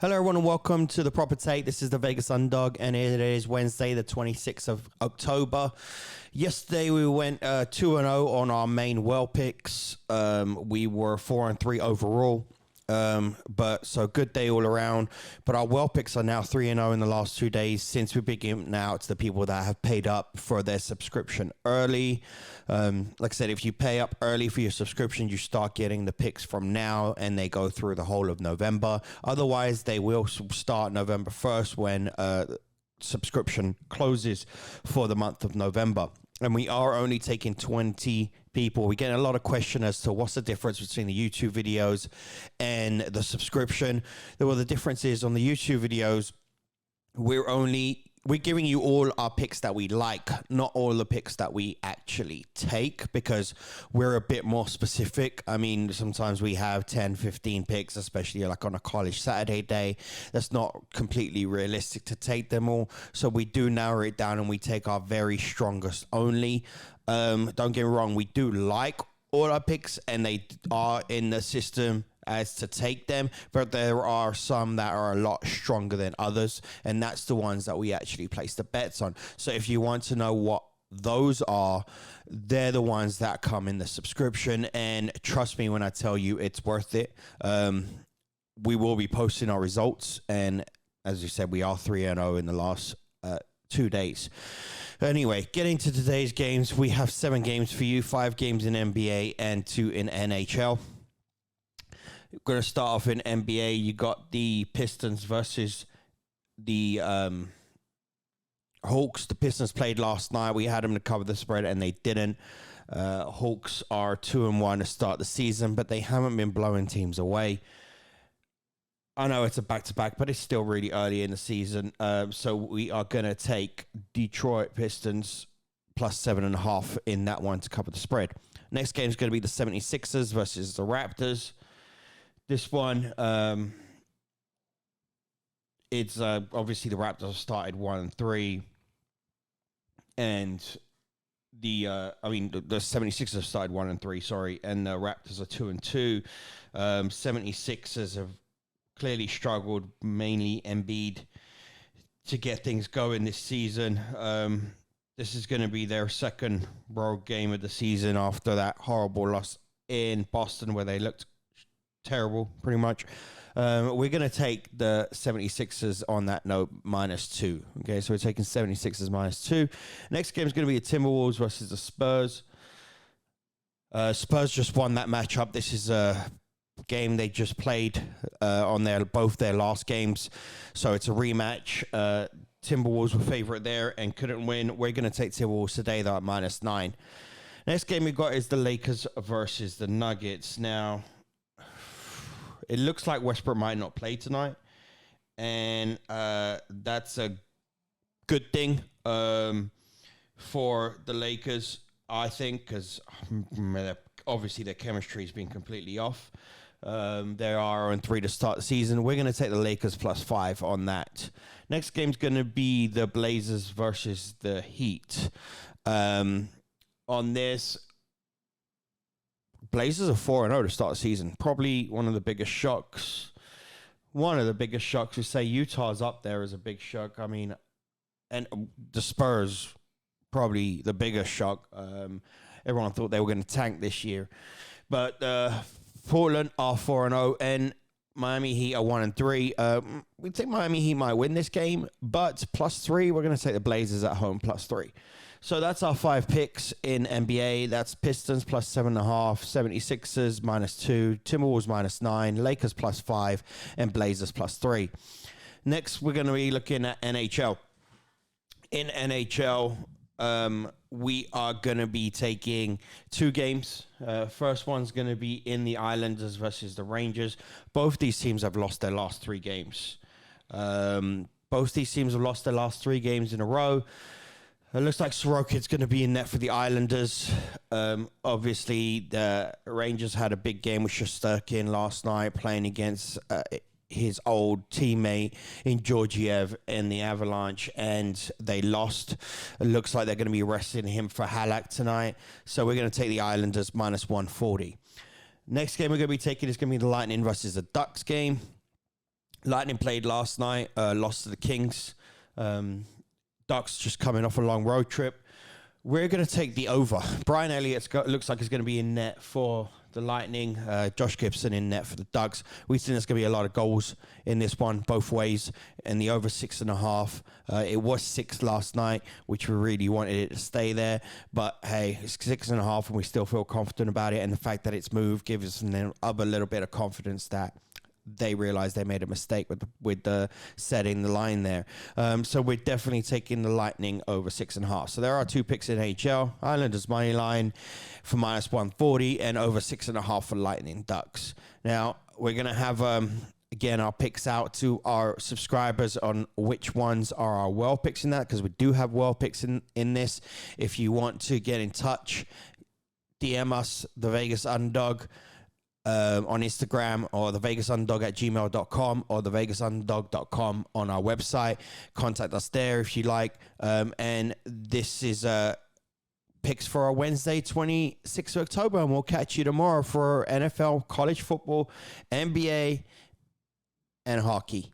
Hello, everyone, and welcome to the Proper Take. This is the Vegas Underdog, and it is Wednesday, the 26th of October. Yesterday, we went 2-0 on our main well picks. We were 4-3 overall. So good day all around. But our well picks are now 3-0 in the last 2 days since we began out to the people that have paid up for their subscription early. Like I said, if you pay up early for your subscription, you start getting the picks from now and they go through the whole of November. Otherwise, they will start November 1st when subscription closes for the month of November. And we are only taking 20 people. We get a lot of question as to what's the difference between the YouTube videos and the subscription. Well, the difference is on the YouTube videos, we're giving you all our picks that we like, not all the picks that we actually take, because we're a bit more specific. I mean, sometimes we have 10, 15 picks, especially like on a college Saturday day. That's not completely realistic to take them all. So we do narrow it down and we take our very strongest only. Don't get me wrong, we do like all our picks and they are in the system as to take them, but there are some that are a lot stronger than others, and that's the ones that we actually place the bets on. So if you want to know what those are, they're the ones that come in the subscription, and trust me when I tell you it's worth it. We will be posting our results, and as you said, we are 3-0 in the last 2 days. Anyway, getting to today's games, we have 7 games for you, 5 games in NBA and 2 in NHL. We're going to start off in NBA. You got the Pistons versus the Hawks. The Pistons played last night. We had them to cover the spread, and they didn't. Hawks are 2-1 to start the season, but they haven't been blowing teams away. I know it's a back-to-back, but it's still really early in the season. So we are going to take Detroit Pistons plus 7.5 in that one to cover the spread. Next game is going to be the 76ers versus the Raptors. This one, it's obviously the Raptors started 1-3, and the 76ers started 1-3, sorry, and the Raptors are 2-2. 76ers have clearly struggled, mainly Embiid, to get things going this season. This is going to be their second road game of the season after that horrible loss in Boston where they looked terrible, pretty much. We're going to take the 76ers on that note, -2. Okay, so we're taking 76ers -2. Next game is going to be the Timberwolves versus the Spurs. Spurs just won that matchup. This is a game they just played on both their last games, so it's a rematch. Timberwolves were favorite there and couldn't win. We're going to take Timberwolves today, though, at -9. Next game we've got is the Lakers versus the Nuggets. Now, it looks like Westbrook might not play tonight, and that's a good thing for the Lakers, I think, because obviously their chemistry has been completely off. They are on 3 to start the season. We're going to take the Lakers +5 on that. Next game's going to be the Blazers versus the Heat. On this, Blazers are 4-0 to start the season. Probably one of the biggest shocks. One of the biggest shocks. We say Utah's up there as a big shock. I mean, and the Spurs, probably the biggest shock. Everyone thought they were going to tank this year. But Portland are 4-0, and Miami Heat are 1-3. We think Miami Heat might win this game, but +3, we're going to take the Blazers at home +3. So that's our 5 picks in NBA. That's Pistons +7.5, 76ers -2, Timberwolves -9, Lakers +5, and Blazers +3. Next, we're going to be looking at NHL. In NHL, we are going to be taking 2 games. First one's going to be in the Islanders versus the Rangers. Both these teams have lost their last 3 games. Both these teams have lost their last 3 games in a row. It looks like Sorokin's going to be in net for the Islanders. Obviously, the Rangers had a big game with Shesterkin last night, playing against his old teammate in Georgiev in the Avalanche, and they lost. It looks like they're going to be resting him for Halak tonight. So we're going to take the Islanders -140. Next game we're going to be taking is going to be the Lightning versus the Ducks game. Lightning played last night, lost to the Kings. Ducks just coming off a long road trip. We're going to take the over. Brian Elliott's looks like he's going to be in net for the Lightning. Josh Gibson in net for the Ducks. We think there's going to be a lot of goals in this one, both ways. And the over 6.5. It was 6 last night, which we really wanted it to stay there. But hey, it's 6.5, and we still feel confident about it. And the fact that it's moved gives us a little bit of confidence that they realized they made a mistake with the setting the line there. So we're definitely taking the Lightning over 6.5. So there are 2 picks in NHL. Islanders money line for -140 and over 6.5 for Lightning Ducks. Now we're going to have, again, our picks out to our subscribers on which ones are our well picks in that, because we do have well picks in this. If you want to get in touch, DM us, the Vegas Underdog, on Instagram, or thevegasunderdog@gmail.com, or thevegasunderdog.com on our website. Contact us there if you like. And this is picks for our Wednesday, 26th of October, and we'll catch you tomorrow for NFL, college football, NBA, and hockey.